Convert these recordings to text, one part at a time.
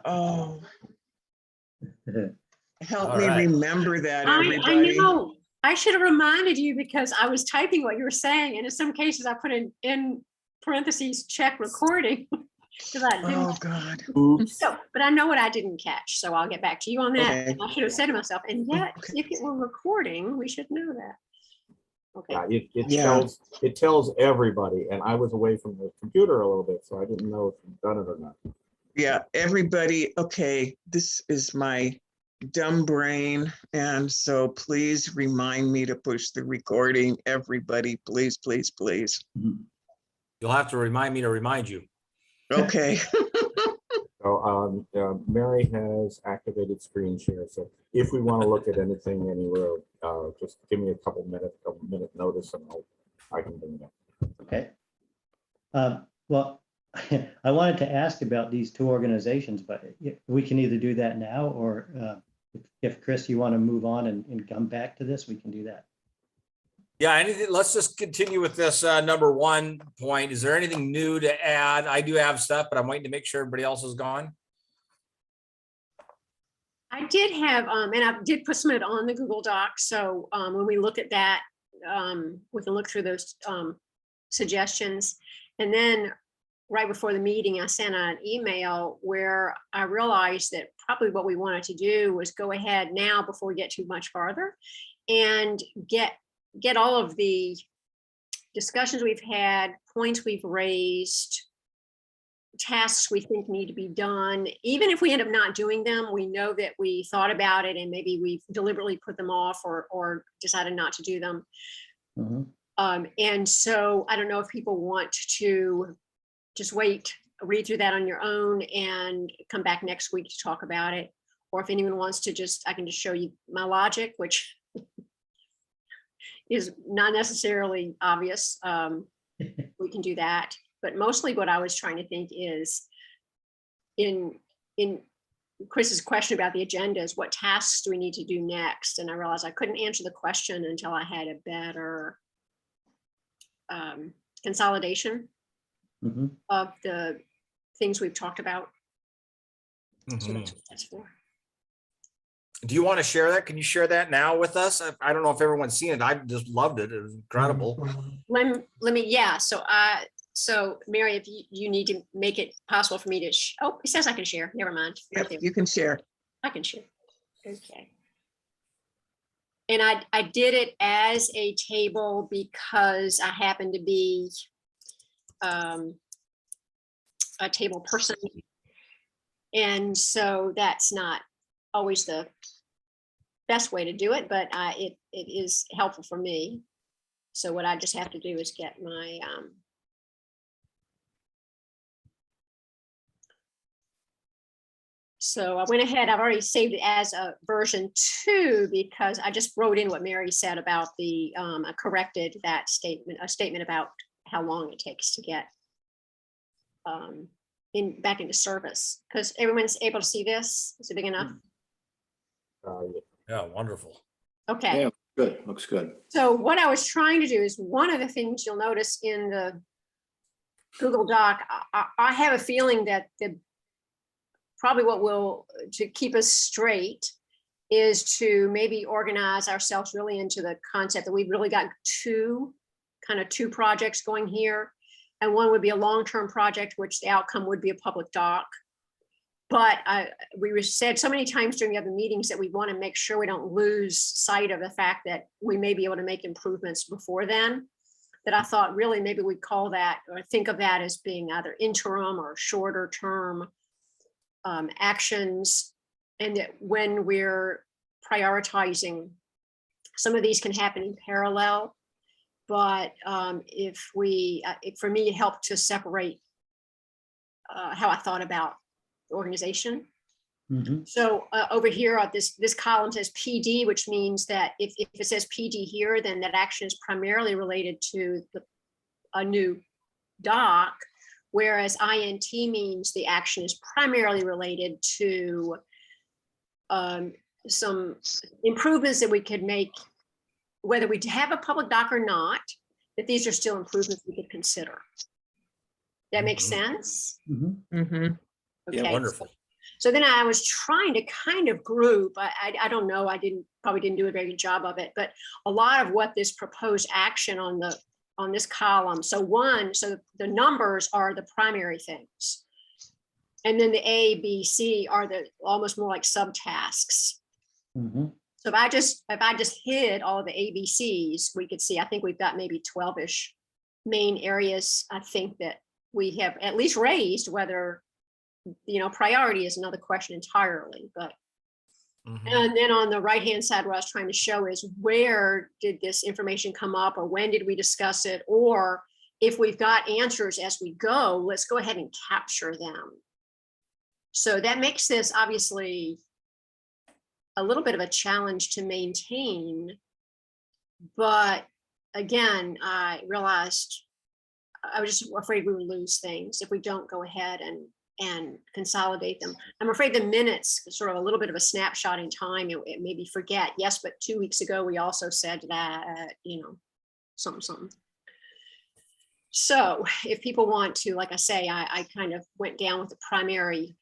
Oh, help All me right. remember that, I everybody. know. I should have reminded you because I was typing what you were saying, and in some cases I put in parentheses check recording because I didn't. Oh, God. So, but I know what I didn't catch, so I'll get back to you on that. Okay. I should have said to myself, and yet, Okay. if it were recording, we should know that. Okay. Yeah, it Yeah. tells everybody, and I was away from the computer a little bit, so I didn't know if you'd done it or not. Yeah, everybody, okay, this is my dumb brain. And so please remind me to push the recording, everybody, please, please, please. You'll have to remind me to remind you. Okay, So Mary has activated screen share. So if we want to look at anything anywhere, just give me a couple minute notice, and I can bring it up. Okay. Well, I wanted to ask about these two organizations, but we can either do that now, or if Chris, you want to move on and come back to this, we can do that. Yeah, anything, let's just continue with this number 1 point. Is there anything new to add? I do have stuff, but I'm waiting to make sure everybody else is gone. I did have, and I did put some of it on the Google Doc. So when we look at that, we can look through those suggestions. And then right before the meeting, I sent an email where I realized that probably what we wanted to do was go ahead now before we get too much farther and get all of the discussions we've had, points we've raised, tasks we think need to be done. Even if we end up not doing them, we know that we thought about it and maybe we've deliberately put them off or decided not to do them. Mhm. And so I don't know if people want to just wait, read through that on your own and come back next week to talk about it. Or if anyone wants to I can just show you my logic, which is not necessarily obvious. We can do that. But mostly what I was trying to think is in Chris's question about the agendas, what tasks do we need to do next? And I realized I couldn't answer the question until I had a better consolidation Mhm. of the things we've talked about. So Mhm. that's what that's for. Do you want to share that? Can you share that now with us? I don't know if everyone's seen it. I just loved it. It was incredible. Let me, yeah. So Mary, if you need to make it possible for me to, oh, it says I can share. Never mind. yep, Okay, you can share. I can share. Okay. And I did it as a table because I happen to be a table person. And so that's not always the best way to do it, but it is helpful for me. So what I just have to do is get my so I went ahead, I've already saved it as a version 2 because I just wrote in what Mary said about the I corrected that statement, a statement about how long it takes to get back into service, because everyone's able to see this. Is it big enough? Yeah, wonderful. Okay. Yeah, good, looks good. So what I was trying to do is, one of the things you'll notice in the Google Doc, I have a feeling that probably what will, to keep us straight, is to maybe organize ourselves really into the concept that we've really got two projects going here. And one would be a long-term project, which the outcome would be a public doc. But we said so many times during the other meetings that we want to make sure we don't lose sight of the fact that we may be able to make improvements before then, that I thought really maybe we call that, or think of that as being either interim or shorter term actions. And that when we're prioritizing, some of these can happen in parallel. But if we, for me, it helped to separate how I thought about the organization. Mhm. So over here, this column says PD, which means that if it says PD here, then that action is primarily related to a new doc, whereas INT means the action is primarily related to some improvements that we could make, whether we have a public doc or not, that these are still improvements we could consider. That makes sense? Mhm. Mhm. Okay. Wonderful. So then I was trying to kind of group, I don't know, probably didn't do a very good job of it, but a lot of what this proposed action on this column. So the numbers are the primary things. And then the A, B, C are the almost more like subtasks. Mhm. So if I just hit all of the ABCs, we could see, I think we've got maybe 12-ish main areas. I think that we have at least raised. Whether, priority is another question entirely, but. Mhm. And then on the right-hand side, what I was trying to show is where did this information come up, or when did we discuss it? Or if we've got answers as we go, let's go ahead and capture them. So that makes this obviously a little bit of a challenge to maintain. But again, I realized I was just afraid we would lose things if we don't go ahead and consolidate them. I'm afraid the minutes, sort of a little bit of a snapshot in time, it made me forget. Yes, but 2 weeks ago, we also said that, something. So if people want to, like I say, I kind of went down with the primary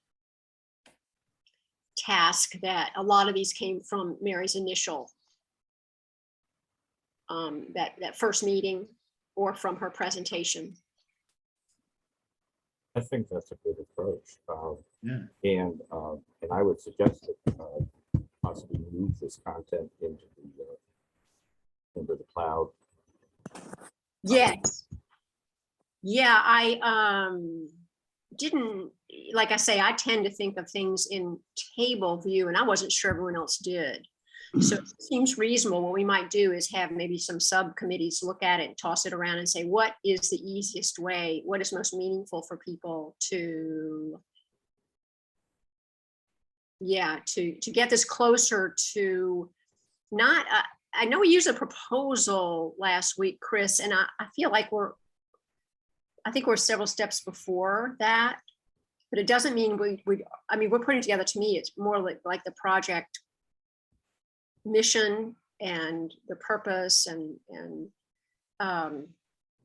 task that a lot of these came from Mary's initial, that first meeting, or from her presentation. I think that's a good approach. Yeah. And I would suggest that possibly move this content into the cloud. Yes. Yeah, I didn't, like I say, I tend to think of things in table view, and I wasn't sure everyone else did. So it seems reasonable. What we might do is have maybe some subcommittees look at it and toss it around and say, what is the easiest way? What is most meaningful for people to, to get this closer to not, I know we used a proposal last week, Chris, and I feel like I think we're several steps before that, but it doesn't mean we're putting together, to me, it's more like the project mission and the purpose and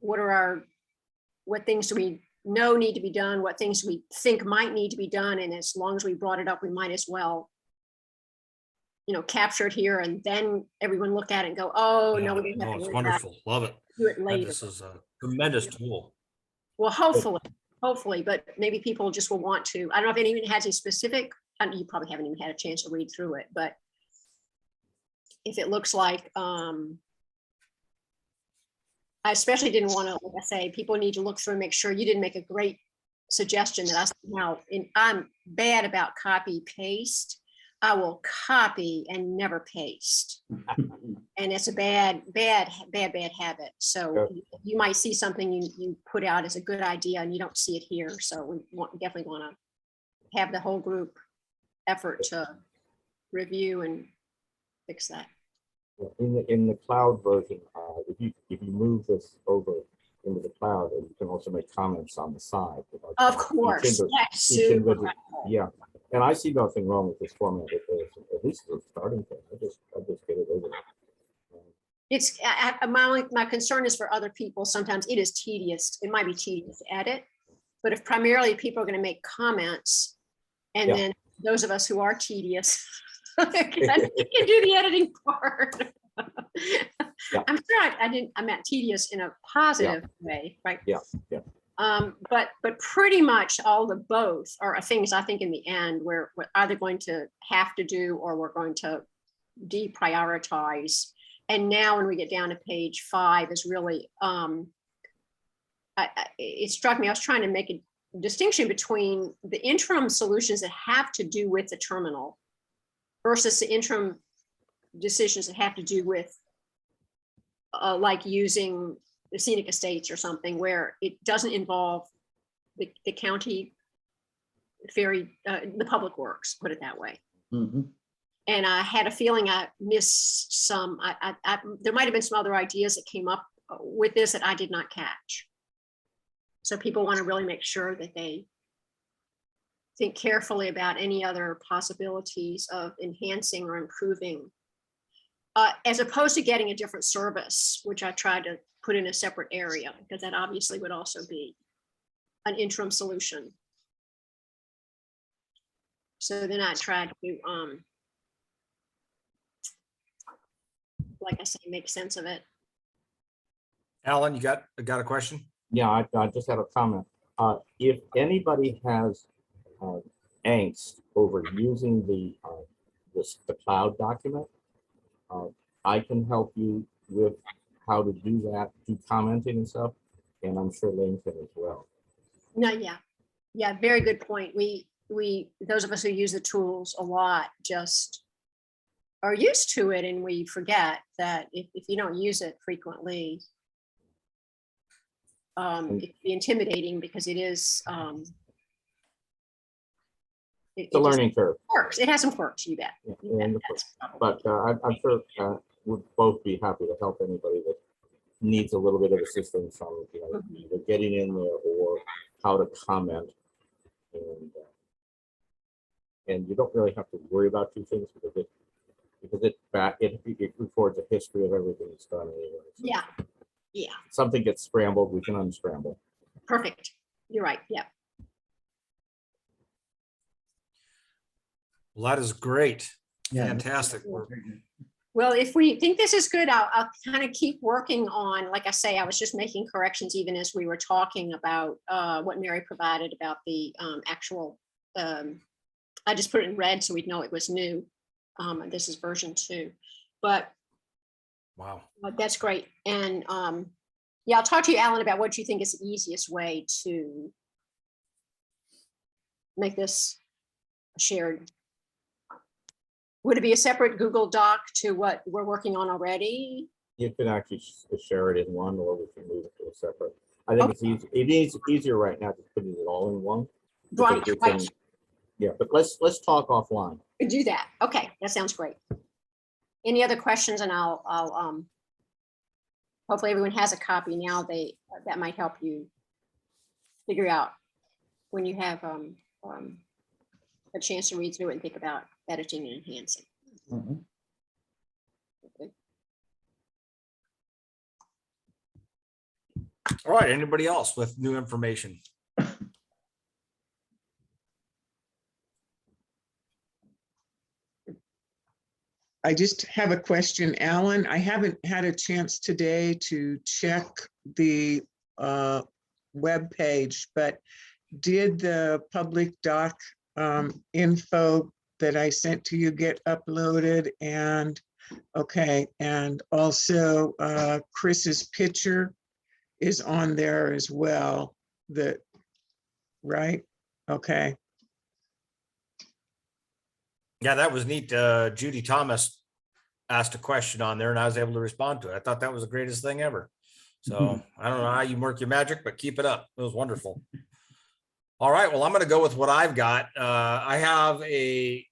what things do we know need to be done, what things we think might need to be done. And as long as we brought it up, we might as well, capture it here, and then everyone look at it and go, oh, no, we didn't have to It's worry about it. wonderful. Love it. Do it Yeah, later. this is a tremendous tool. Well, hopefully, but maybe people just will want to. I don't know if anyone has a specific, you probably haven't even had a chance to read through it, but if it looks like, I especially didn't want to, like I say, people need to look through and make sure you didn't make a great suggestion that I'm bad about copy paste. I will copy and never paste. And it's a bad habit. So you might see something you put out as a good idea and you don't see it here. So we definitely want to have the whole group effort to review and fix that. In the cloud version, if you move this over into the cloud, and you can also make comments on the side. Of course, that's super helpful. Yeah, and I see nothing wrong with this format. At least the starting point. I just get it over. It's my concern is for other people. Sometimes it is tedious. It might be tedious to edit, but if primarily people are going to make comments, and then those of us who are tedious can do the editing part. I'm sure I meant tedious in a positive way, right? Yeah. But pretty much all the both are things I think in the end we're either going to have to do or we're going to deprioritize. And now when we get down to page 5 is really, it struck me, I was trying to make a distinction between the interim solutions that have to do with the terminal versus the interim decisions that have to do with like using the scenic estates or something where it doesn't involve the county ferry, the public works, put it that way. Mm-hmm. And I had a feeling I missed some, there might've been some other ideas that came up with this that I did not catch. So people want to really make sure that they think carefully about any other possibilities of enhancing or improving, as opposed to getting a different service, which I tried to put in a separate area, because that obviously would also be an interim solution. So then I tried to, like I say, make sense of it. Alan, you got a question? Yeah, I just had a comment. If anybody has angst over using the cloud document, I can help you with how to do that, do commenting and stuff, and I'm sure Lane can as well. No, yeah, very good point. We, those of us who use the tools a lot just are used to it, and we forget that if you don't use it frequently, it can be intimidating because it is, it It's a just learning curve. quirks. It has some quirks, you bet. Yeah, You bet. and That's probably- But I'm sure we'd both be happy to help anybody that needs a little bit of assistance on, either getting in there or how to comment. And you don't really have to worry about two things because it records a history of everything that's done anyway. So Yeah, if something gets scrambled, we can unscramble. perfect. You're right, yeah. Well, that is great. Yeah. Fantastic work. Well, if we think this is good, I'll kind of keep working on, like I say, I was just making corrections even as we were talking about what Mary provided about the actual, I just put it in red so we'd know it was new. This is version 2, but Wow. that's great. And yeah, I'll talk to you, Alan, about what you think is the easiest way to make this shared. Would it be a separate Google Doc to what we're working on already? You can actually share it in one, or we can move it to a separate. I think it's easy. It is easier right now to put it all in one. Right, because we right. can- Yeah, but let's talk offline. Could do that. Okay, that sounds great. Any other questions? And I'll hopefully everyone has a copy now. That might help you figure out when you have a chance to read through it and think about editing and enhancing. Mhm. Okay. All right. Anybody else with new information? I just have a question, Alan. I haven't had a chance today to check the web page, but did the public doc info that I sent to you get uploaded? And okay, and also Chris's picture is on there as well. Right? Okay. Yeah, that was neat. Judy Thomas asked a question on there and I was able to respond to it. I thought that was the greatest thing ever. So I don't know how you work your magic, but keep it up. It was wonderful. All right. Well, I'm going to go with what I've got. I have a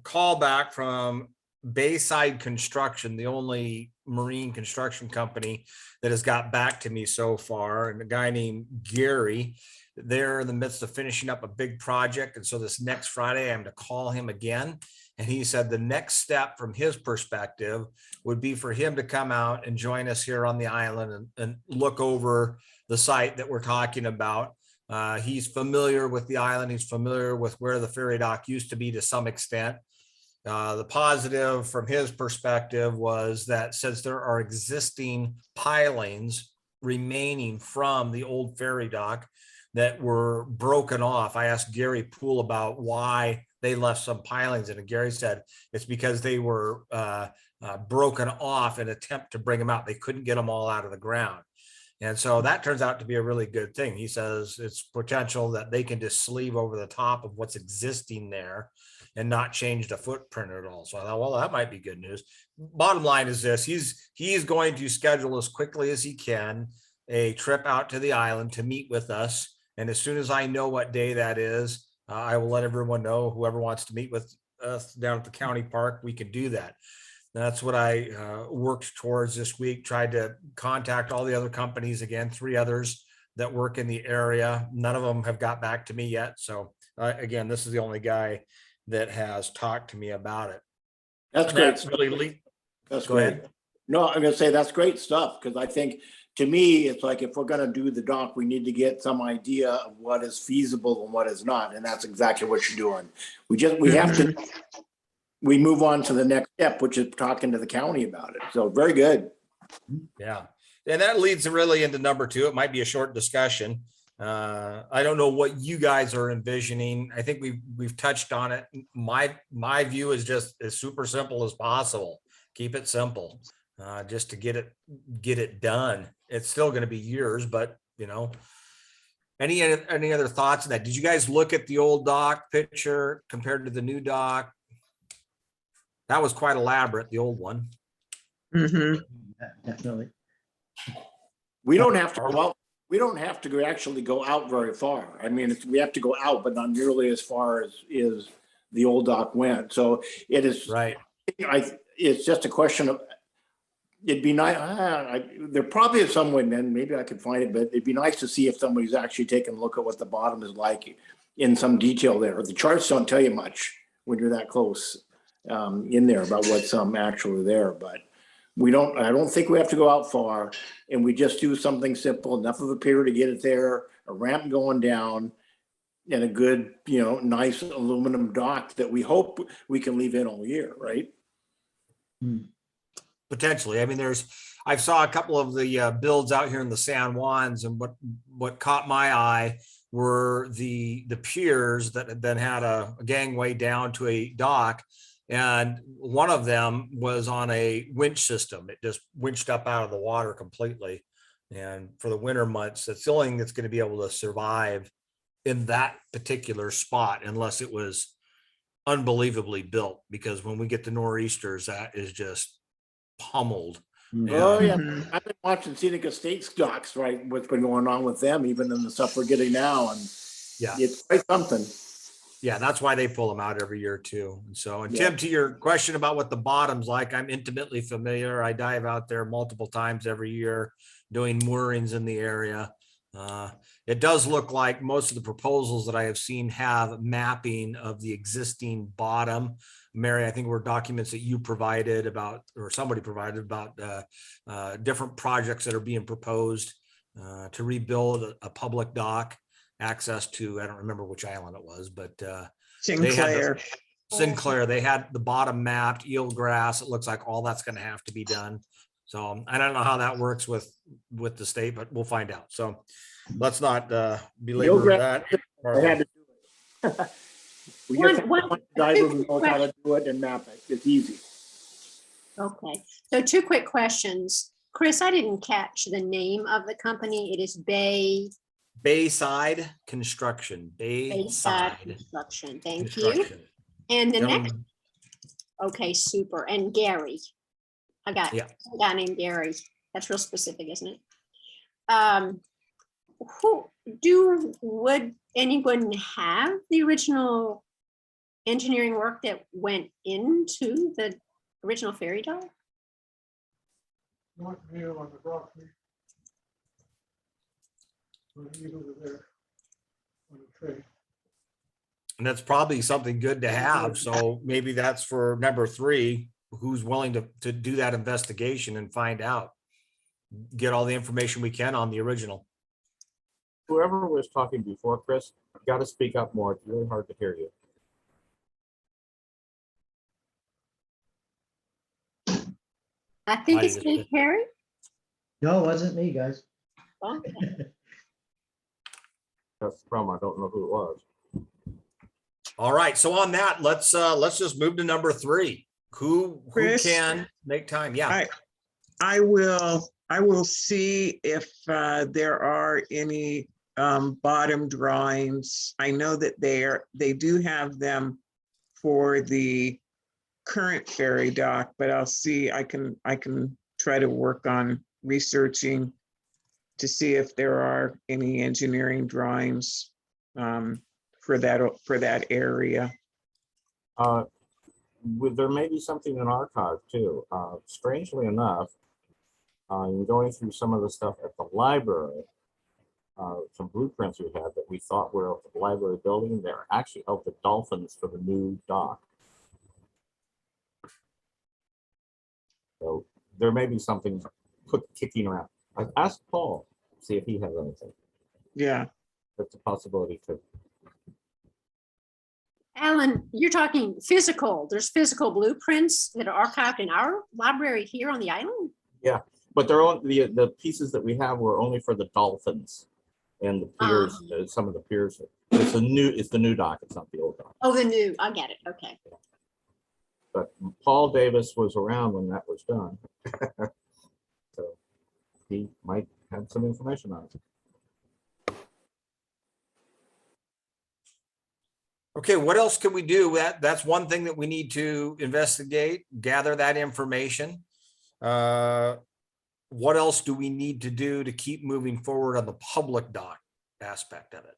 call back from Bayside Construction, the only marine construction company that has got back to me so far, and a guy named Gary. They're in the midst of finishing up a big project. And so this next Friday, I'm to call him again. And he said the next step from his perspective would be for him to come out and join us here on the island and look over the site that we're talking about. He's familiar with the island. He's familiar with where the ferry dock used to be to some extent. The positive from his perspective was that since there are existing pilings remaining from the old ferry dock that were broken off, I asked Gary Poole about why they left some pilings in, and Gary said it's because they were broken off in an attempt to bring them out. They couldn't get them all out of the ground. And so that turns out to be a really good thing. He says it's potential that they can just sleeve over the top of what's existing there and not change the footprint at all. So I thought, well, that might be good news. Bottom line is this: he's going to schedule as quickly as he can a trip out to the island to meet with us. And as soon as I know what day that is, I will let everyone know. Whoever wants to meet with us down at the county park, we can do that. That's what I worked towards this week. Tried to contact all the other companies again, 3 others that work in the area. None of them have got back to me yet. So again, this is the only guy that has talked to me about it. That's great. That's really That's Go great. ahead. No, I'm gonna say that's great stuff, because I think to me, it's like if we're gonna do the dock, we need to get some idea of what is feasible and what is not, and that's exactly what you're doing. We have to, we move on to the next step, which is talking to the county about it. So very good. Yeah, and that leads really into number 2. It might be a short discussion. I don't know what you guys are envisioning. I think we've touched on it. My view is just as super simple as possible. Keep it simple, just to get it done. It's still going to be years, but any other thoughts on that? Did you guys look at the old dock picture compared to the new dock? That was quite elaborate, the old one. Mhm. Yeah, definitely. We don't have to go out, we don't have to actually go out very far. I mean, we have to go out, but not nearly as far as is the old dock went. So it is, Right. it's just a question of, it'd be nice, there probably is some way, man, maybe I could find it, but it'd be nice to see if somebody's actually taken a look at what the bottom is like in some detail there. The charts don't tell you much when you're that close in there about what's actually there, but I don't think we have to go out far, and we just do something simple, enough of a pier to get it there, a ramp going down, and a good, nice aluminum dock that we hope we can leave in all year, right? Potentially. I mean, I saw a couple of the builds out here in the San Juans, and what caught my eye were the piers that then had a gangway down to a dock. And one of them was on a winch system. It just winched up out of the water completely. And for the winter months, that's the only thing that's going to be able to survive in that particular spot, unless it was unbelievably built, because when we get the nor'easters, that is just pummeled. Oh, yeah. Mhm. I've been watching Scenic Estates docks, right? What's been going on with them, even in the stuff we're getting now. And Yeah. it's quite something. Yeah, that's why they pull them out every year too. And so, and Yeah. Tim, to your question about what the bottom's like, I'm intimately familiar. I dive out there multiple times every year doing moorings in the area. It does look like most of the proposals that I have seen have mapping of the existing bottom. Mary, I think were documents that you provided about, or somebody provided about different projects that are being proposed to rebuild a public dock. Access to, I don't remember which island it was, but Sinclair. Sinclair, they had the bottom mapped, eelgrass. It looks like all that's going to have to be done. So I don't know how that works with the state, but we'll find out. So let's not belabor that. I had to do it. We just have one diver who knows how to do it and map it. It's easy. Okay, so 2 quick questions. Chris, I didn't catch the name of the company. It is Bayside Construction. Bayside Bayside Construction. Thank you. Construction. And the Down- next, okay, super. And Gary. I got Yeah. a guy named Gary. That's real specific, isn't it? Would anyone have the original engineering work that went into the original ferry dock? Not here on the property. But he's over there on the tray. And that's probably something good to have. So maybe that's for number 3, who's willing to do that investigation and find out, get all the information we can on the original. Whoever was talking before, Chris, you got to speak up more. It's really hard to hear you. I think it's Mighty Dave Perry. No, it wasn't me, guys. Okay. That's the problem. I don't know who it was. All right. So on that, let's just move to number 3. Who Chris? can make time? Yeah. I will see if there are any bottom drawings. I know that they do have them for the current ferry dock, but I'll see, I can try to work on researching to see if there are any engineering drawings for that area. There may be something in archive too. Strangely enough, in going through some of the stuff at the library, some blueprints we had that we thought were of the library building, they're actually of the dolphins for the new dock. So there may be something kicking around. I've asked Paul, see if he has anything. Yeah, That's a possibility too. Alan, you're talking physical. There's physical blueprints that are archived in our library here on the island. But they're on the pieces that we have were only for the dolphins and the piers, some of the piers. It's the new dock. It's not the old dock. Oh, the new, I get it. Okay. But Paul Davis was around when that was done. So he might have some information on it. Okay, what else can we do? That's one thing that we need to investigate, gather that information. What else do we need to do to keep moving forward on the public dock aspect of it?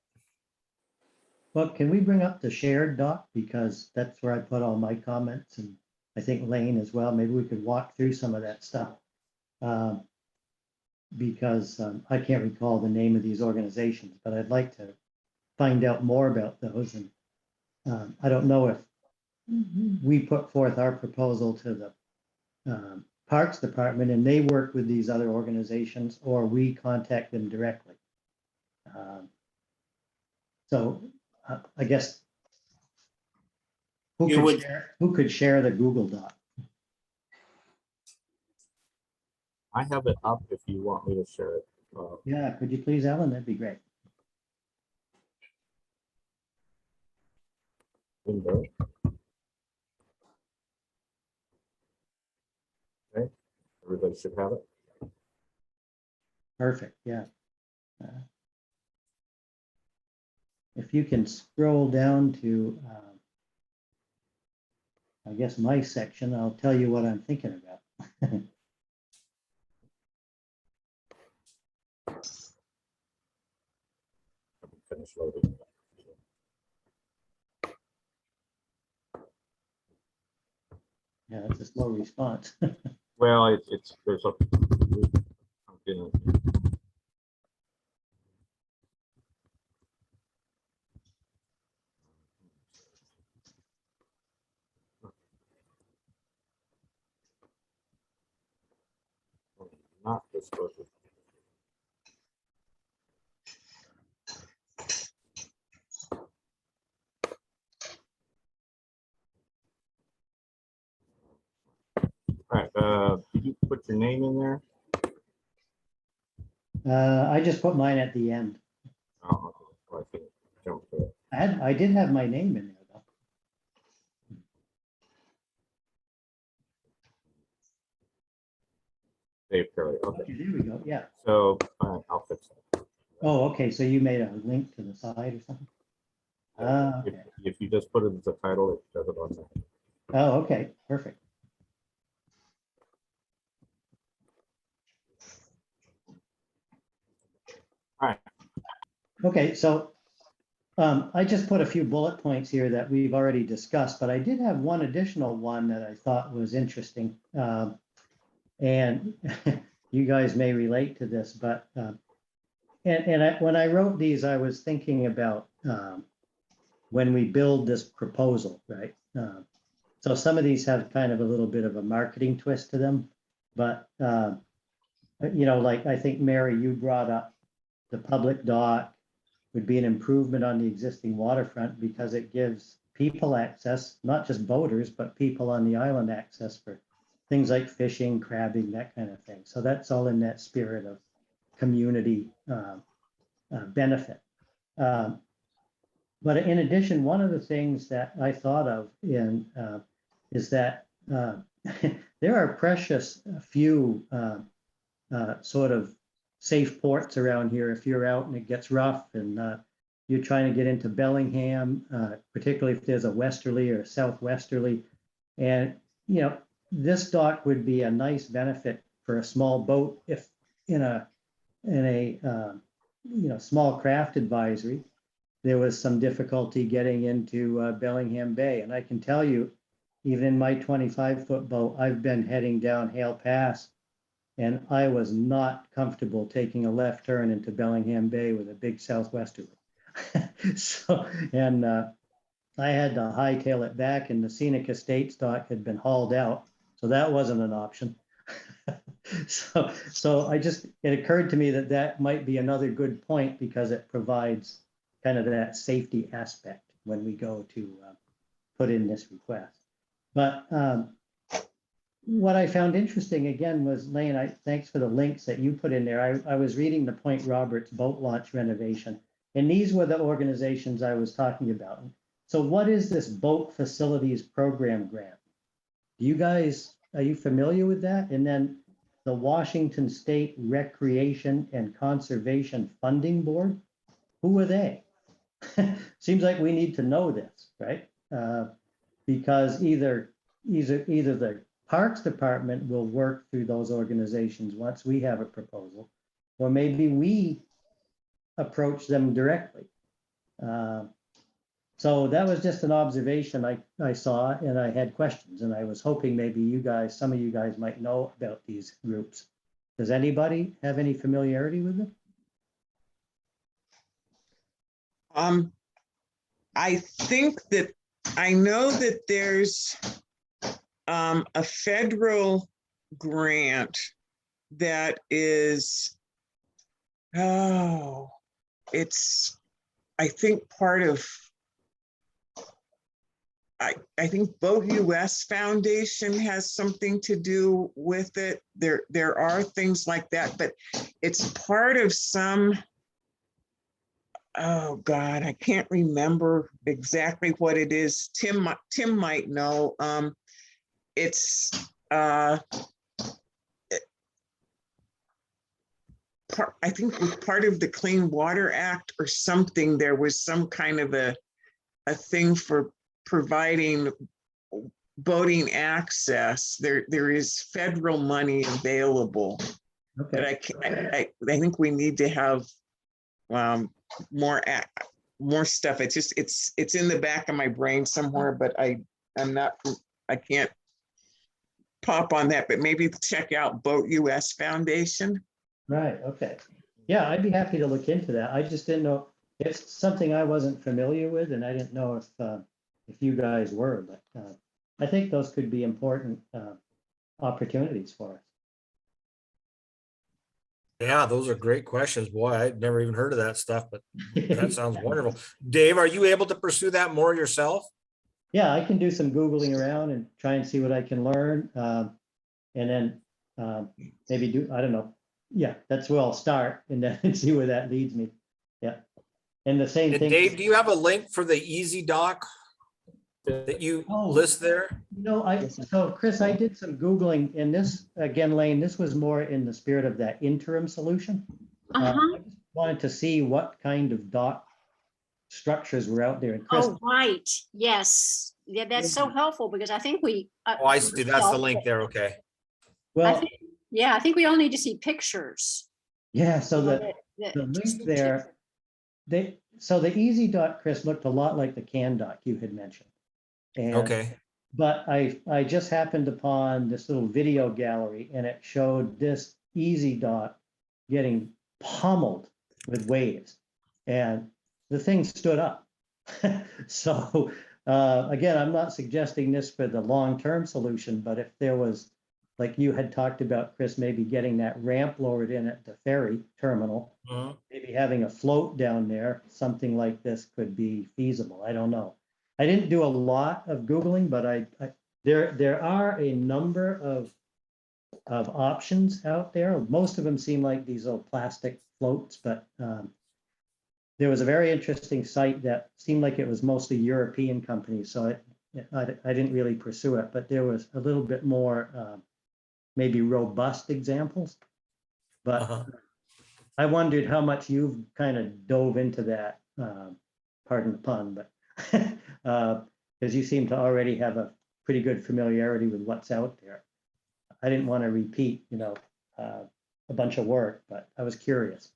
Well, can we bring up the shared doc? Because that's where I put all my comments, and I think Lane as well. Maybe we could walk through some of that stuff. Because I can't recall the name of these organizations, but I'd like to find out more about those. And I don't know if we put forth our proposal to the Parks Department and they work with these other organizations, or we contact them directly. So I guess who could share the Google Doc? I have it up if you want me to share it. Yeah, could you please, Ellen? That'd be great. Window. Okay, everybody should have it. Perfect, yeah. If you can scroll down to, I guess my section, I'll tell you what I'm thinking about. Finish loading. Yeah, it's a slow response. Well, there's a. Not this version. All right, did you put your name in there? I just put mine at the end. Oh, okay. Well, I think jump to it. I did have my name in there though. Dave Perry, okay. Okay, there we go, yeah. So I'll fix that. Oh, okay, so you made a link to the side or something? Okay. If you just put it as a title, it does it on there. Oh, okay, perfect. All right. Okay, so I just put a few bullet points here that we've already discussed, but I did have one additional one that I thought was interesting. And you guys may relate to this, but when I wrote these, I was thinking about when we build this proposal, right? So some of these have kind of a little bit of a marketing twist to them, but like I think Mary, you brought up the public dock would be an improvement on the existing waterfront because it gives people access, not just boaters, but people on the island access for things like fishing, crabbing, that kind of thing. So that's all in that spirit of community benefit. But in addition, one of the things that I thought of is that there are precious few sort of safe ports around here. If you're out and it gets rough and you're trying to get into Bellingham, particularly if there's a westerly or southwesterly, and this dock would be a nice benefit for a small boat if in a small craft advisory there was some difficulty getting into Bellingham Bay. And I can tell you, even in my 25-foot boat, I've been heading down Hale Pass and I was not comfortable taking a left turn into Bellingham Bay with a big southwesterly. So, and I had to hightail it back, and the Scenic Estates dock had been hauled out, so that wasn't an option. So it occurred to me that that might be another good point because it provides kind of that safety aspect when we go to put in this request. But what I found interesting again was, Lane, thanks for the links that you put in there. I was reading the Point Roberts boat launch renovation, and these were the organizations I was talking about. So what is this boat facilities program grant? Are you familiar with that? And then the Washington State Recreation and Conservation Funding Board, who are they? Seems like we need to know this, right? Because either the Parks Department will work through those organizations once we have a proposal, or maybe we approach them directly. So that was just an observation I saw, and I had questions, and I was hoping maybe some of you guys might know about these groups. Does anybody have any familiarity with them? I think that I know that there's a federal grant that is, it's, I think part of, I think Boat US Foundation has something to do with it. There are things like that, but it's part of some, oh God, I can't remember exactly what it is. Tim might know. It's I think it was part of the Clean Water Act or something. There was some kind of a thing for providing boating access. There is federal money available, but Okay. I think we need to have more stuff. It's in the back of my brain somewhere, but I can't pop on that, but maybe check out Boat US Foundation. Right, okay. Yeah, I'd be happy to look into that. I just didn't know, it's something I wasn't familiar with, and I didn't know if you guys were, but I think those could be important opportunities for us. Yeah, those are great questions. Boy, I'd never even heard of that stuff, but that sounds wonderful. Dave, are you able to pursue that more yourself? Yeah, I can do some Googling around and try and see what I can learn. And then maybe I don't know. Yeah, that's where I'll start and then see where that leads me. Yeah. And the same And thing. Dave, do you have a link for the Easy Doc that you Oh. list there? So Chris, I did some Googling, and this, again, Lane, this was more in the spirit of that interim solution. I just wanted to see what kind of dock structures were out there. And Chris, Oh, right. Yes. Yeah, that's so helpful because I think we. Oh, I see. That's the link there. Okay. well, I think we all need to see pictures. yeah, so the That- link there, so the Easy Dock, Chris, looked a lot like the Can Dock you had mentioned. And, Okay. but I just happened upon this little video gallery, and it showed this Easy Dock getting pummeled with waves, and the thing stood up. So again, I'm not suggesting this for the long-term solution, but if there was, like you had talked about, Chris, maybe getting that ramp lowered in at the ferry terminal, Mhm. maybe having a float down there, something like this could be feasible. I don't know. I didn't do a lot of Googling, but there are a number of options out there. Most of them seem like these little plastic floats, but there was a very interesting site that seemed like it was mostly European companies, so I didn't really pursue it, but there was a little bit more maybe robust examples. But Uh-huh. I wondered how much you've kind of dove into that, pardon the pun, but because you seem to already have a pretty good familiarity with what's out there. I didn't want to repeat, a bunch of work, but I was curious.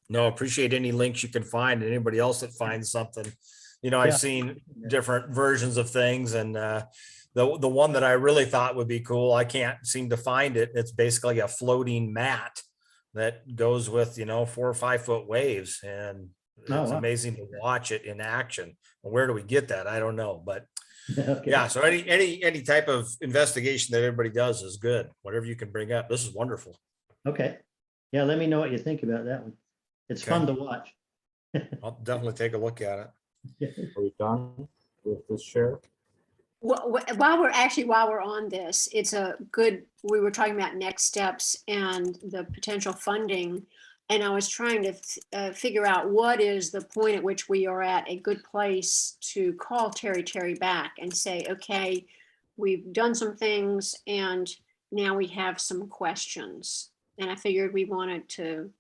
No, appreciate any links you can find and anybody else that finds something. I've Yeah. seen different versions of things, and the one that I really thought would be cool, I can't seem to find it. It's basically a floating mat that goes with 4 or 5 foot waves, and Oh, it's wow. amazing to watch it in action. Where do we get that? I don't know, but Okay. Yeah, so any type of investigation that everybody does is good. Whatever you can bring up. This is wonderful. Okay. Yeah, let me know what you think about that one. It's Okay. fun to watch. I'll definitely take a look at it. Are we done with this share? Well, while we're on this, it's a good, we were talking about next steps and the potential funding. And I was trying to figure out what is the point at which we are at a good place to call Terry back and say, okay, we've done some things and now we have some questions. And I figured we wanted to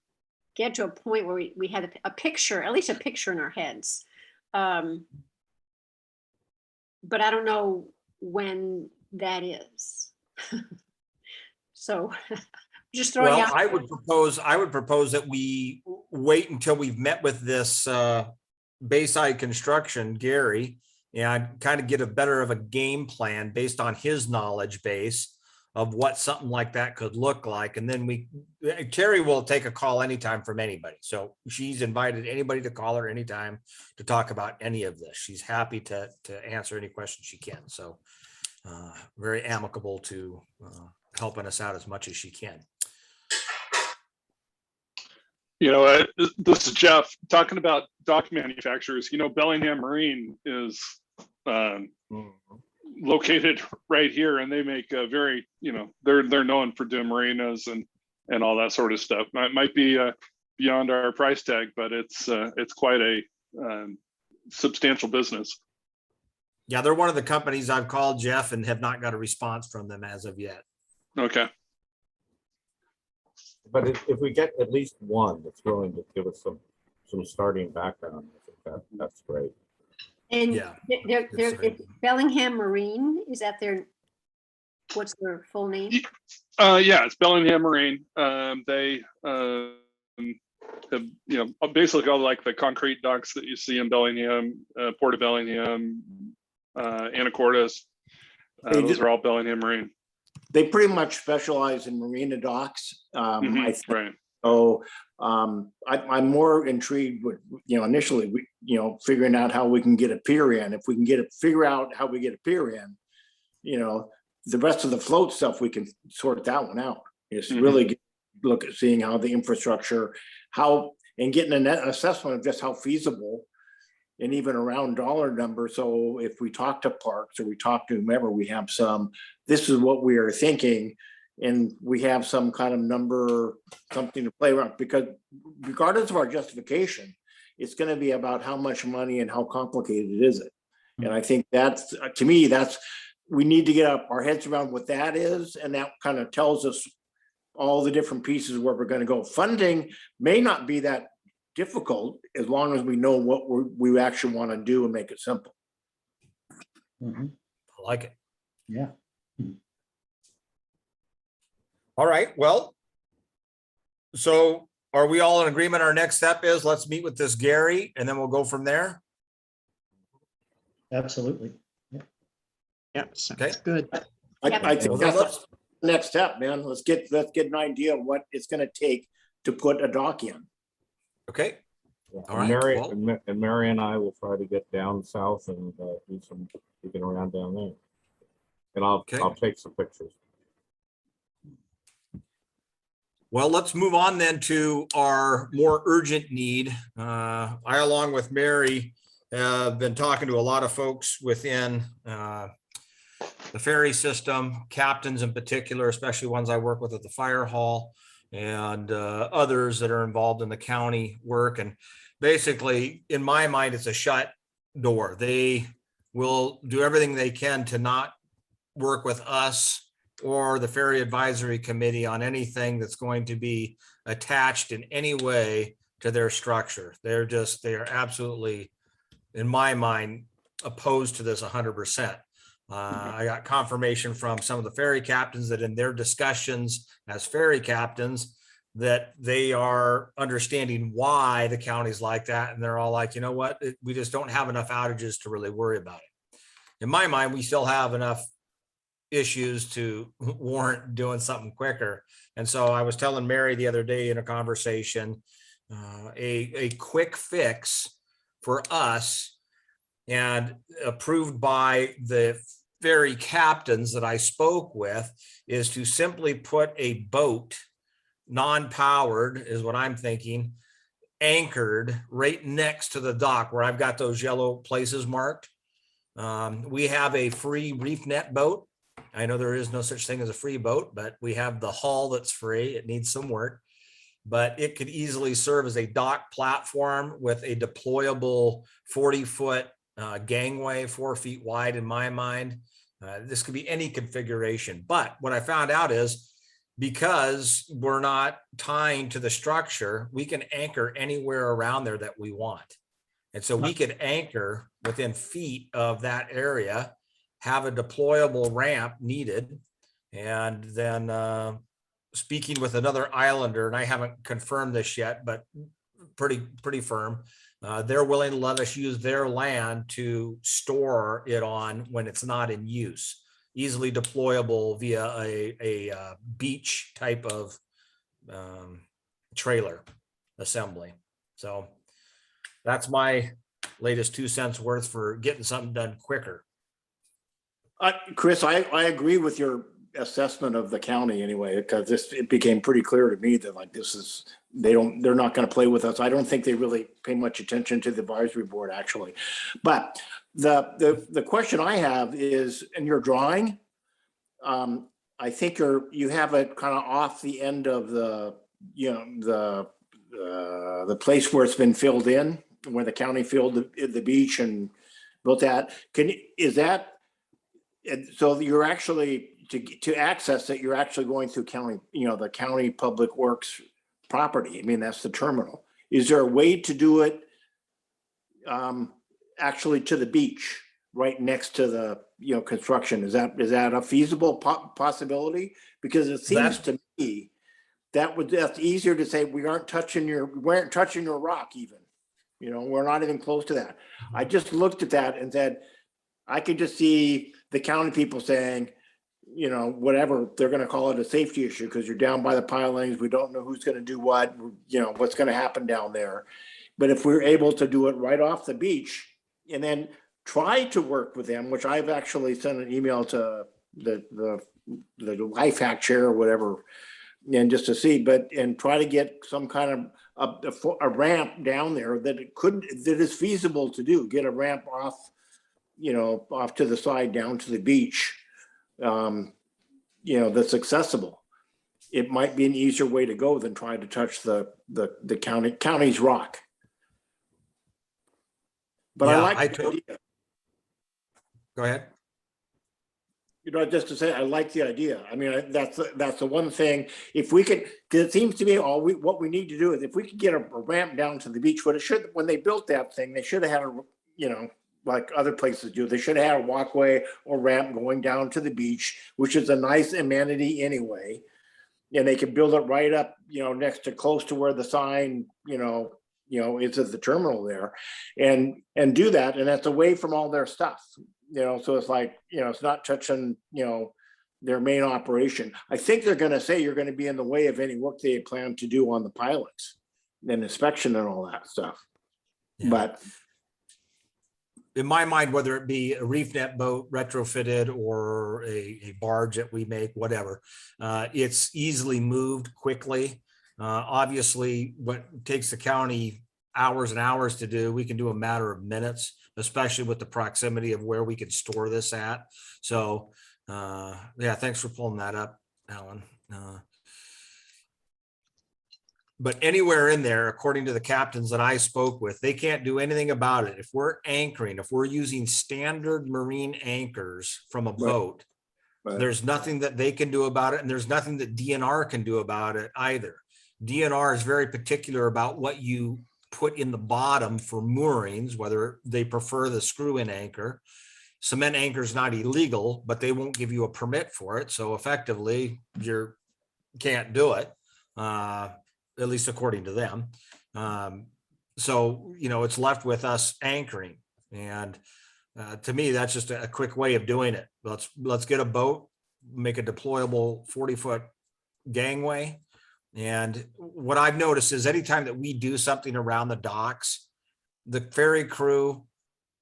get to a point where we had a picture, at least a picture in our heads. But I don't know when that is. So just throwing Well, out. I would propose that we wait until we've met with this Bayside Construction, Gary, and kind of get a better of a game plan based on his knowledge base of what something like that could look like. And then Terry will take a call anytime from anybody. So she's invited anybody to call her anytime to talk about any of this. She's happy to answer any questions she can. So very amicable to helping us out as much as she can. You know, this is Jeff talking about dock manufacturers. You know, Bellingham Marine is located right here, and they make a very, you know, they're known for doing marinas and all that sort of stuff. It might be beyond our price tag, but it's quite a substantial business. Yeah, they're one of the companies I've called, Jeff, and have not got a response from them as of yet. Okay. But if we get at least one that's willing to give us some starting background, I think that's great. And Yeah. it's Bellingham Marine, is that what's their full name? Yeah, it's Bellingham Marine. They have, you know, basically all like the concrete docks that you see in Bellingham, Port of Bellingham, Anacortes. Those are all Bellingham Marine. They pretty much specialize in marina docks. Mhm, I think right. so. I'm more intrigued with, you know, initially, figuring out how we can get a pier in. If we can figure out how we get a pier in, you know, the rest of the float stuff, we can sort that one out. It's really look at seeing how the infrastructure, and getting an assessment of just how feasible and even around dollar number. So if we talk to parks or we talk to whomever, we have this is what we are thinking, and we have some kind of number, something to play around, because regardless of our justification, it's going to be about how much money and how complicated is it. And I think that's, to me, we need to get our heads around what that is. And that kind of tells us all the different pieces where we're going to go. Funding may not be that difficult as long as we know what we actually want to do and make it simple. Mhm. I like it. Yeah. All right, well, so are we all in agreement? Our next step is let's meet with this Gary and then we'll go from there. Absolutely. Yep, sounds Okay. good. I think So that's let's- the next step, man. Let's get an idea of what it's going to take to put a dock in. Okay, Yeah, All and right, Mary and I will try to get down south and do some digging around down there. And I'll take some pictures. well, let's move on then to our more urgent need. I, along with Mary, have been talking to a lot of folks within the ferry system, captains in particular, especially ones I work with at the fire hall, and others that are involved in the county work. And basically, in my mind, it's a shut door. They will do everything they can to not work with us or the Ferry Advisory Committee on anything that's going to be attached in any way to their structure. They are absolutely, in my mind, opposed to this 100%. I got confirmation from some of the ferry captains that in their discussions as ferry captains, that they are understanding why the county's like that. And they're all like, you know what, we just don't have enough outages to really worry about it. In my mind, we still have enough issues to warrant doing something quicker. And so I was telling Mary the other day in a conversation, a quick fix for us and approved by the ferry captains that I spoke with, is to simply put a boat, non-powered is what I'm thinking, anchored right next to the dock where I've got those yellow places marked. We have a free reef net boat. I know there is no such thing as a free boat, but we have the hull that's free. It needs some work, but it could easily serve as a dock platform with a deployable 40-foot gangway, 4 feet wide in my mind. This could be any configuration, but what I found out is because we're not tying to the structure, we can anchor anywhere around there that we want. And so we could anchor within feet of that area, have a deployable ramp needed. And then speaking with another islander, and I haven't confirmed this yet, but pretty firm, they're willing to let us use their land to store it on when it's not in use, easily deployable via a beach type of trailer assembly. So that's my latest 2 cents worth for getting something done quicker. Chris, I agree with your assessment of the county anyway, because it became pretty clear to me that like they're not going to play with us. I don't think they really pay much attention to the advisory board actually. But the question I have is, in your drawing, I think you have it kind of off the end of the place where it's been filled in, where the county filled the beach and built that. So you're actually to access it, you're actually going through county, the county public works property. I mean, that's the terminal. Is there a way to do it actually to the beach, right next to the construction? Is that a feasible possibility? Because it seems to me that's easier to say we aren't touching your rock even. We're not even close to that. I just looked at that and said, I could just see the county people saying, whatever, they're going to call it a safety issue because you're down by the pilings. We don't know who's going to do what, what's going to happen down there. But if we're able to do it right off the beach and then try to work with them, which I've actually sent an email to the life hack chair or whatever, and just to see, and try to get some kind of a ramp down there that is feasible to do, get a ramp off, off to the side down to the beach. That's accessible. It might be an easier way to go than trying to touch the county's rock. But Yeah, I like the idea. Go ahead. Just to say, I like the idea. I mean, that's the one thing. If we could, because it seems to me what we need to do is if we could get a ramp down to the beach, when they built that thing, they should have had like other places do. They should have had a walkway or ramp going down to the beach, which is a nice amenity anyway. And they can build it right up, close to where the sign, is at the terminal there, and do that. And that's away from all their stuff, so it's like, it's not touching, their main operation. I think they're going to say you're going to be in the way of any work they plan to do on the pilots and inspection and all that stuff. Yeah. But in my mind, whether it be a reef net boat retrofitted or a barge that we make, whatever, it's easily moved quickly. Obviously, what takes the county hours and hours to do, we can do a matter of minutes, especially with the proximity of where we can store this at. So yeah, thanks for pulling that up, Alan. But anywhere in there, according to the captains that I spoke with, they can't do anything about it. If we're anchoring, if we're using standard marine anchors from a boat, there's nothing that they can do about it. And there's nothing that DNR can do about it either. DNR is very particular about what you put in the bottom for moorings, whether they prefer the screw-in anchor. Cement anchor is not illegal, but they won't give you a permit for it. So effectively, you can't do it. At least according to them. So, it's left with us anchoring. And to me, that's just a quick way of doing it. Let's get a boat, make a deployable 40-foot gangway. And what I've noticed is anytime that we do something around the docks, the ferry crew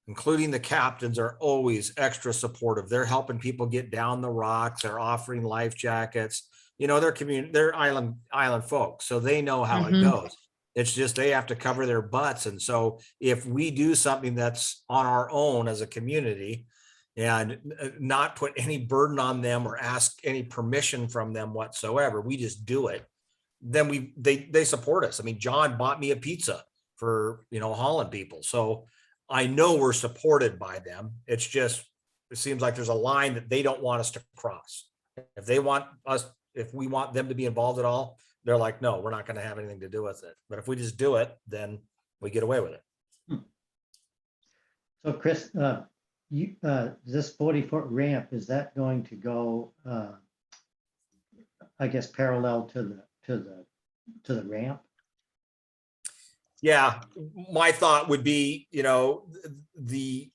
including the captains, are always extra supportive. They're helping people get down the rocks. They're offering life jackets. You know, they're island folks, so they know how it Mhm. goes. It's just they have to cover their butts. And so if we do something that's on our own as a community and not put any burden on them or ask any permission from them whatsoever, we just do it, then they support us. I mean, John bought me a pizza for, Holland people. So I know we're supported by them. It's just, it seems like there's a line that they don't want us to cross. If we want them to be involved at all, they're like, no, we're not going to have anything to do with it. But if we just do it, then we get away with it. So Chris, this 40-foot ramp, is that going to go, I guess, parallel to the ramp? Yeah, my thought would be, the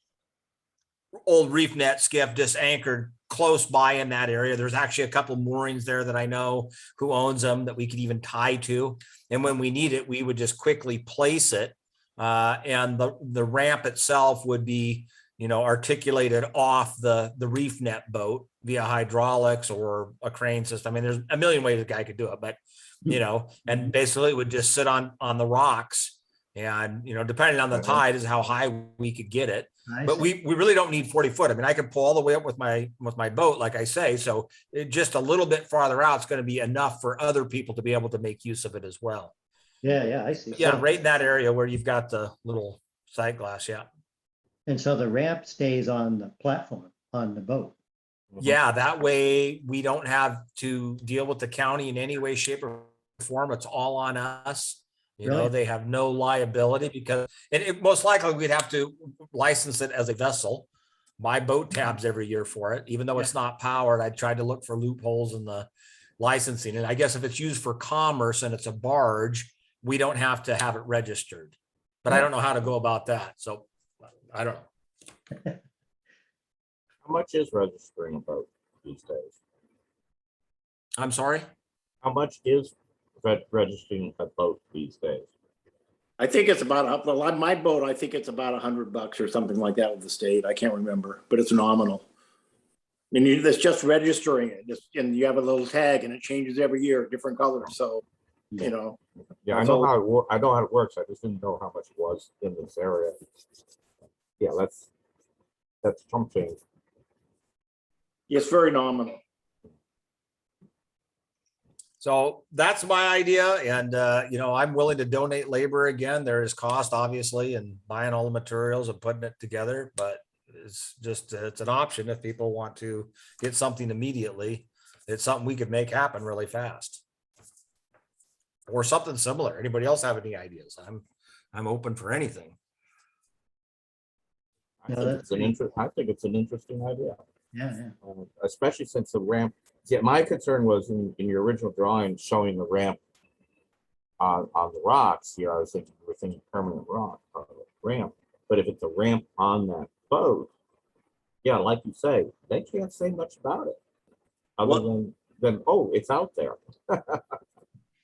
old reef net skiff just anchored close by in that area. There's actually a couple moorings there that I know who owns them that we could even tie to. And when we need it, we would just quickly place it. And the ramp itself would be, articulated off the reef net boat via hydraulics or a crane system. I mean, there's a million ways a guy could do it, but and basically it would just sit on the rocks, and depending on the tide is how high we could get it. But we really don't need 40 foot. I mean, I could pull all the way up with my boat, like I say. So just a little bit farther out is going to be enough for other people to be able to make use of it as well. Yeah, I see. Yeah, So- right in that area where you've got the little side glass. Yeah. And so the ramp stays on the platform, on the boat. Yeah, that way we don't have to deal with the county in any way, shape, or form. It's all on us. Really? They have no liability because most likely we'd have to license it as a vessel, buy boat tabs every year for it, even though it's not powered. I tried to look for loopholes in the licensing. And I guess if it's used for commerce and it's a barge, we don't have to have it registered. But I don't know how to go about that. So I don't know. How much is registering a boat these days? I'm sorry. How much is registering a boat these days? I think it's about, well, my boat, I think it's about $100 or something like that with the state. I can't remember, but it's nominal. And it's just registering it, and you have a little tag and it changes every year, different colors. So, Yeah, I know So- I know how it works. I just didn't know how much it was in this area. Yeah, that's chump change. it's very nominal. So that's my idea. And, I'm willing to donate labor again. There is cost, obviously, in buying all the materials and putting it together, but it's an option if people want to get something immediately. It's something we could make happen really fast. Or something similar. Anybody else have any ideas? I'm open for anything. I No, think that's it's an great. I think it's an interesting idea, Yeah. especially since the ramp. Yeah, my concern was in your original drawing showing the ramp on the rocks. Here, I was thinking we were thinking permanent rock ramp, but if it's a ramp on that boat, yeah, like you say, they can't say much about it other than oh, it's out there.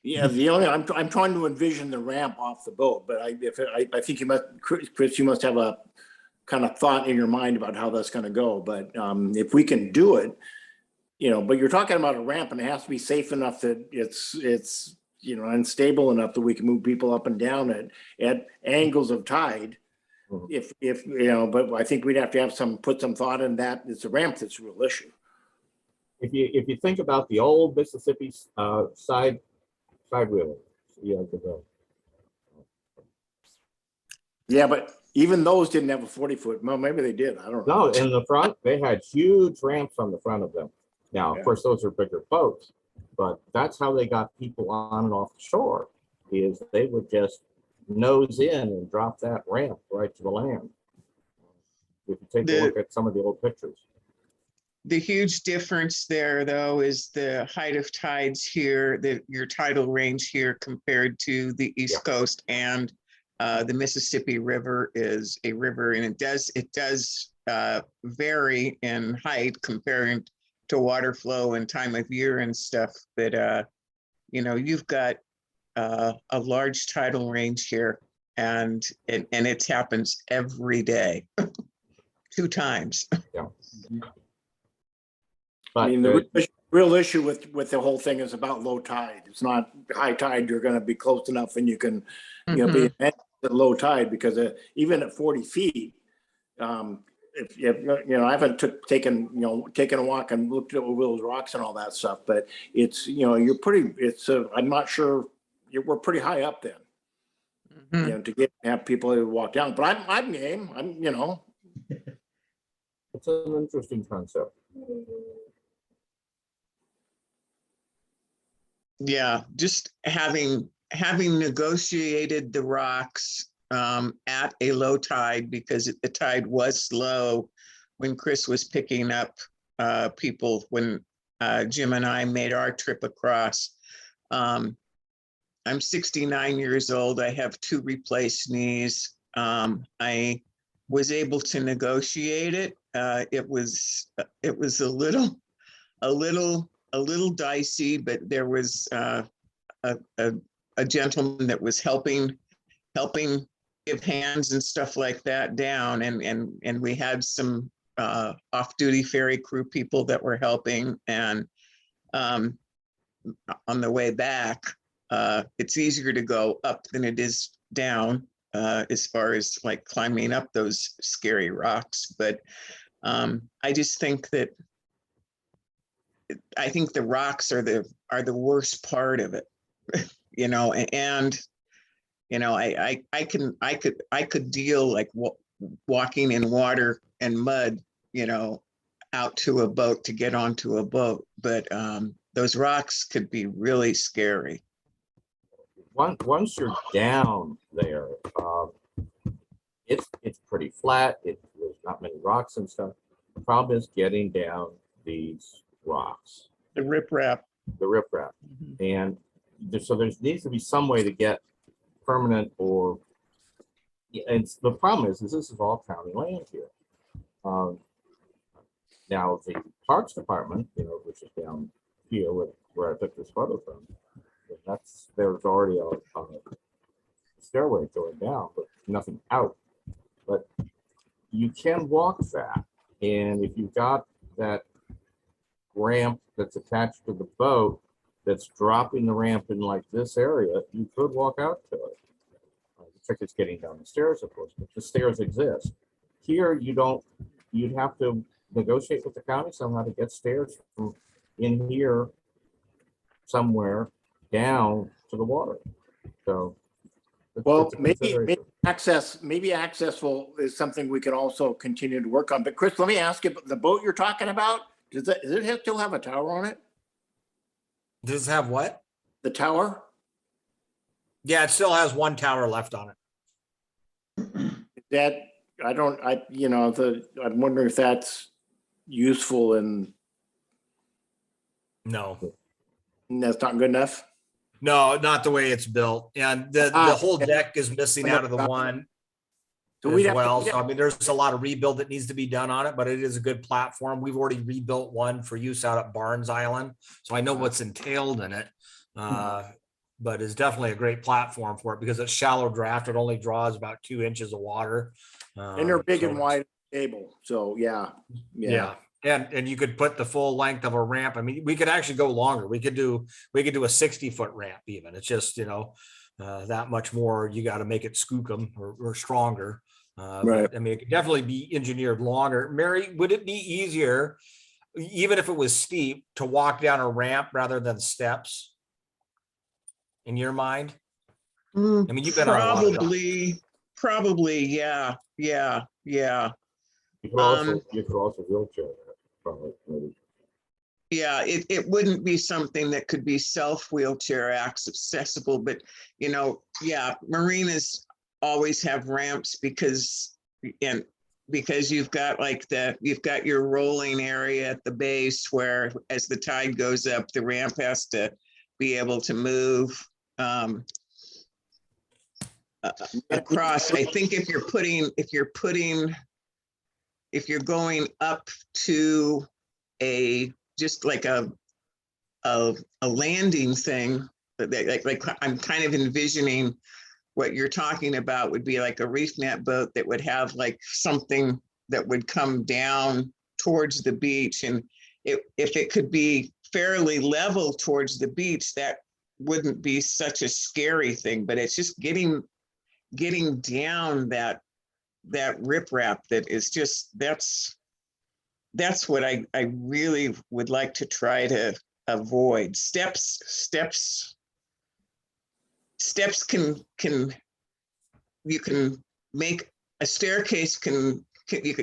Yeah, the only, I'm trying to envision the ramp off the boat, but I think you must, Chris, you must have a kind of thought in your mind about how that's gonna go, but if we can do it, but you're talking about a ramp and it has to be safe enough that it's unstable enough that we can move people up and down it at angles of tide. Mhm. If but I think we'd have to put some thought in that. It's a ramp that's a real issue. If you think about the old Mississippi side wheel, Yeah, but even those didn't have a 40-foot. Well, maybe they did. I don't know. no, in the front they had huge ramps on the front of them. Now, of course, those are bigger boats, but that's how they got people on and off the shore. Is they would just nose in and drop that ramp right to the land. If you take a look at some of the old pictures. The huge difference there, though, is the height of tides here, your tidal range here compared to the East Coast, and the Mississippi River is a river, and it does vary in height comparing to water flow and time of year and stuff. But you've got a large tidal range here, and it happens every day, 2 times. I But mean, the real issue with the whole thing is about low tide. It's not high tide, you're gonna be close enough and you can, be at low tide, because even at 40 feet, if I haven't taken a walk and looked at those rocks and all that stuff, but it's, you're pretty, I'm not sure, we're pretty high up then, Mhm. to have people who walk down, but I'm game, it's an interesting concept. Yeah, just having negotiated the rocks at a low tide, because the tide was low when Chris was picking up people when Jim and I made our trip across. I'm 69 years old. I have 2 replaced knees. I was able to negotiate it. It was a little dicey, but there was a gentleman that was helping give hands and stuff like that down, and we had some off-duty ferry crew people that were helping, and on the way back, it's easier to go up than it is down, as far as like climbing up those scary rocks. But I just think that the rocks are the worst part of it, and I could deal like walking in water and mud, out to a boat to get onto a boat, but those rocks could be really scary. Once you're down there, it's pretty flat. There's not many rocks and stuff. The problem is getting down these rocks, The riprap. the riprap, and so there needs to be some way to get permanent or. And the problem is this is all county land here. Now the Parks Department, which is down here where I took this photo from, there's already a stairway going down, but nothing out. But you can walk that, and if you've got that ramp that's attached to the boat that's dropping the ramp in like this area, you could walk out to it. The trick is getting down the stairs, of course, but the stairs exist. Here, you'd have to negotiate with the county somehow to get stairs from in here somewhere down to the water. So, well, it's a maybe consideration. access is something we can also continue to work on. But Chris, let me ask you, the boat you're talking about, does it still have a tower on it? Does it have what? The tower? Yeah, it still has 1 tower left on it. I'm wondering if that's useful and No, that's not good enough. no, not the way it's built. And the whole deck is missing out of the one So we'd as have well. to, So I mean, there's a lot of rebuild that needs to be done on it, but it is a good platform. We've already rebuilt one for use out at Barnes Island. So I know what's entailed in it. But it's definitely a great platform for it because it's shallow draft. It only draws about 2 inches of water. and they're big So and wide table. So yeah. yeah. And you could put the full length of a ramp. I mean, we could actually go longer. We could do a 60-foot ramp even. It's just, that much more. You got to make it skookum or stronger. Right. But, I mean, it could definitely be engineered longer. Mary, would it be easier, even if it was steep, to walk down a ramp rather than steps? In your mind? I mean, you've been on a lot of docks. Probably, yeah. You could also wheelchair that, probably, maybe. Yeah, it wouldn't be something that could be wheelchair accessible, but marinas always have ramps because you've got your rolling area at the base where as the tide goes up, the ramp has to be able to move across. I think if you're going up to just like a landing thing, like I'm kind of envisioning what you're talking about would be like a reef net boat that would have like something that would come down towards the beach. And if it could be fairly level towards the beach, that wouldn't be such a scary thing, but it's just getting down that riprap that is just, that's what I really would like to try to avoid. Steps can you can make a staircase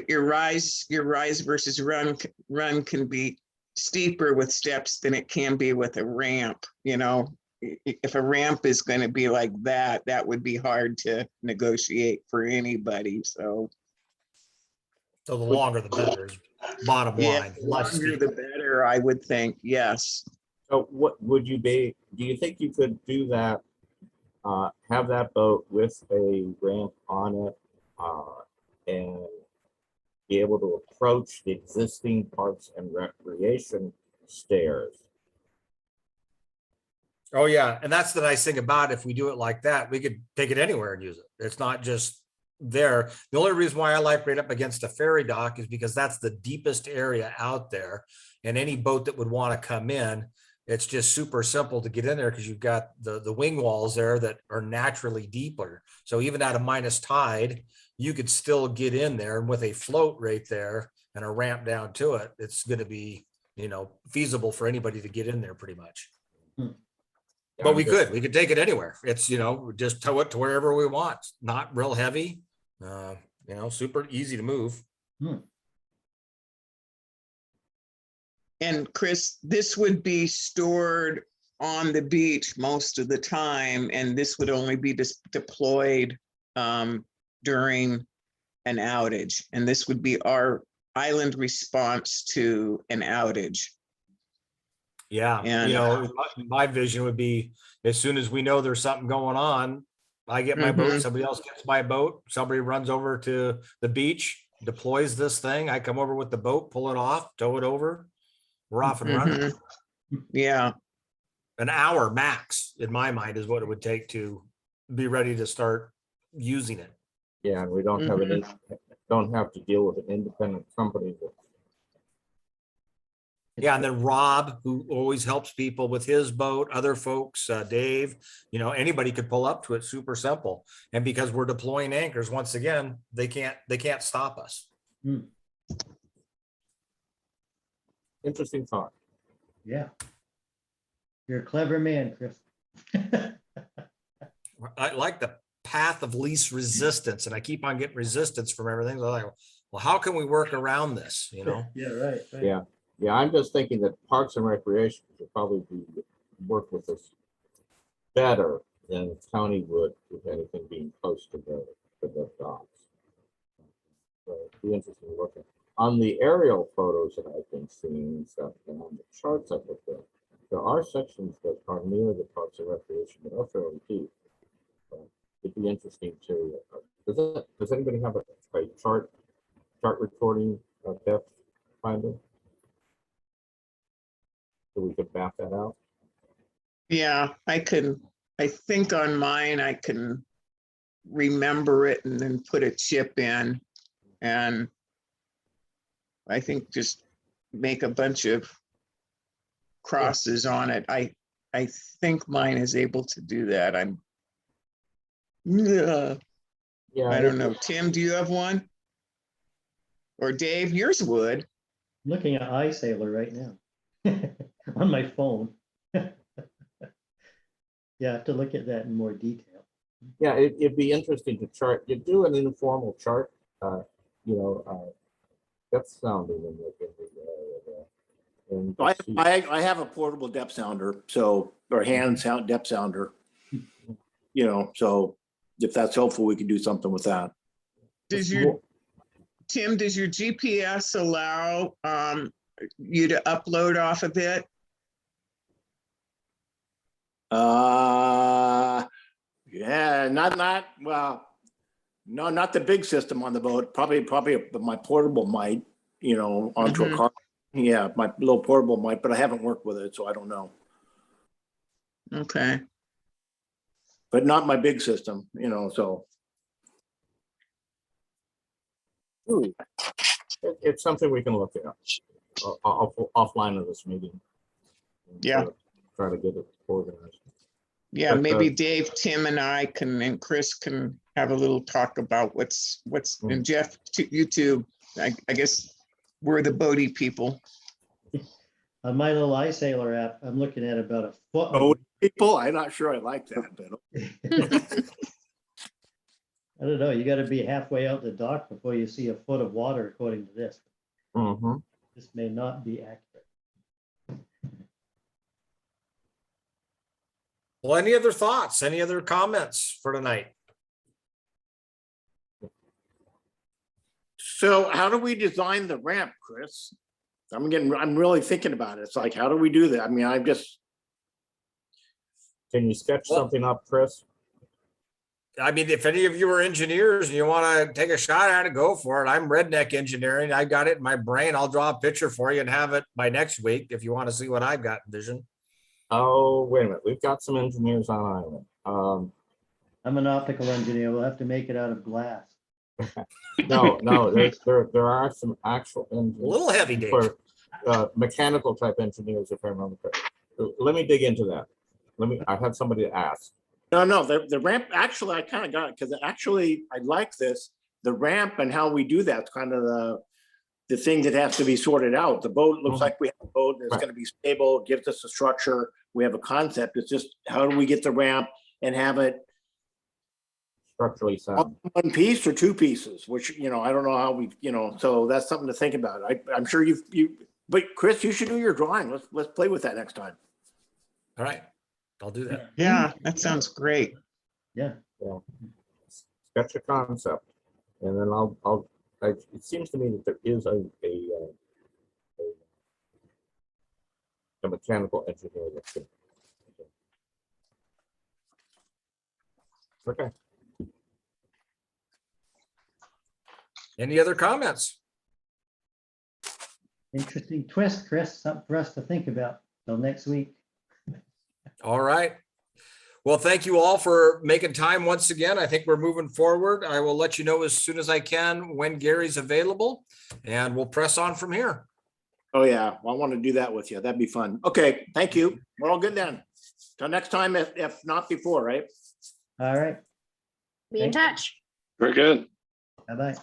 your rise versus run can be steeper with steps than it can be with a ramp. You know, if a ramp is going to be like that, that would be hard to negotiate for anybody. So So the longer the better, is bottom yeah, line. the Less longer steep. the better, I would think. Yes. So what would you be, do you think you could do that? Have that boat with a ramp on it and be able to approach the existing parks and recreation stairs? Oh, yeah. And that's the nice thing about it. If we do it like that, we could take it anywhere and use it. It's not just there. The only reason why I like right up against a ferry dock is because that's the deepest area out there. And any boat that would want to come in, it's just super simple to get in there because you've got the wing walls there that are naturally deeper. So even at a minus tide, you could still get in there, and with a float right there and a ramp down to it, it's going to be, you know, feasible for anybody to get in there pretty much. But we could take it anywhere. It's, you know, just tow it to wherever we want. Not real heavy, you know, super easy to move. And Chris, this would be stored on the beach most of the time, and this would only be deployed during an outage. And this would be our island response to an outage. Yeah, And- you know, my vision would be as soon as we know there's something going on, I get my boat, Mhm. somebody else gets my boat, somebody runs over to the beach, deploys this thing, I come over with the boat, pull it off, tow it over. We're off and running. Yeah, An hour max, in my mind, is what it would take to be ready to start using it. Yeah, and we don't have any, don't have to deal with an independent company. Yeah, and then Rob, who always helps people with his boat, other folks, Dave, you know, anybody could pull up to it, super simple. And because we're deploying anchors, once again, they can't stop us. Interesting thought. Yeah. You're a clever man, Chris. I like the path of least resistance, and I keep on getting resistance from everything. So I'm like, well, how can we work around this, you know? Yeah, right. Yeah, yeah, I'm just thinking that Parks and Recreation should probably work with us better than the county would with anything being close to the docks. So it'd be interesting to look at. On the aerial photos that I've been seeing and stuff, and on the charts I've looked at, there are sections that are near the Parks and Recreation that are fairly deep. So it'd be interesting to, does anybody have a chart recording depth finder? So we could map that out? yeah, I think on mine, I can remember it and then put a chip in. And I think just make a bunch of crosses on it. I think mine is able to do that. Yeah. I don't know. Tim, do you have one? Or Dave, yours would. Looking at iSailor right now on my phone. Yeah, I have to look at that in more detail. Yeah, it'd be interesting to chart, you do an informal chart, depth sounding in the area there. And So see- I have a portable depth sounder, so, or hand sound depth sounder. You know, so if that's helpful, we could do something with that. Tim, does your GPS allow you to upload off of it? Yeah, well, no, not the big system on the boat, probably my portable might, onto a Mhm. car. Yeah, my little portable might, but I haven't worked with it, so I don't know. Okay. but not my big system, you know, so. It's something we can look at offline of this meeting. And Yeah. Try to get it organized. Yeah, But, maybe Dave, Tim and I can, and Chris can have a little talk about what's, and Jeff, you too. I guess we're the Bodie people. On my little ice sailor app, I'm looking at about a foot. Oh, people, I'm not sure I like that, but I don't know, you gotta be halfway out the dock before you see a foot of water according to this. Mhm. This may not be accurate. Well, any other thoughts? Any other comments for tonight? so how do we design the ramp, Chris? I'm really thinking about it. It's like, how do we do that? I mean, Can you sketch Well- something up, Chris? I mean, if any of you are engineers and you want to take a shot at it, go for it. I'm redneck engineering. I got it in my brain. I'll draw a picture for you and have it by next week if you want to see what I've got vision. Oh, wait a minute. We've got some engineers on island. I'm an optical engineer, we'll have to make it out of glass. No, there are some actual A engineers little heavy, Dave. for mechanical type engineers, if I remember correctly. Let me dig into that. I have somebody to ask. no, the ramp, actually, I kind of got it, because actually, I like this. The ramp and how we do that's kind of the thing that has to be sorted out. The boat looks like we have a boat that's Right. gonna be stable, gives us a structure. We have a concept. It's just, how do we get the ramp and have it Structurally sound. one piece or two pieces, which, you know, I don't know how we, you know, so that's something to think about. I'm sure but Chris, you should do your drawing. Let's play with that next time. All right, I'll do that. Yeah, that sounds great. Yeah, Sketch a concept. And then it seems to me that there is a mechanical engineer that could. Okay. Any other comments? interesting twist, Chris, something for us to think about till next week. All right. Well, thank you all for making time once again. I think we're moving forward. I will let you know as soon as I can when Gary's available, and we'll press on from here. Oh, yeah. Well, I want to do that with you. That'd be fun. Okay, thank you. We're all good then. Till next time, if not before, right? All right, Be in touch. Very good. bye-bye.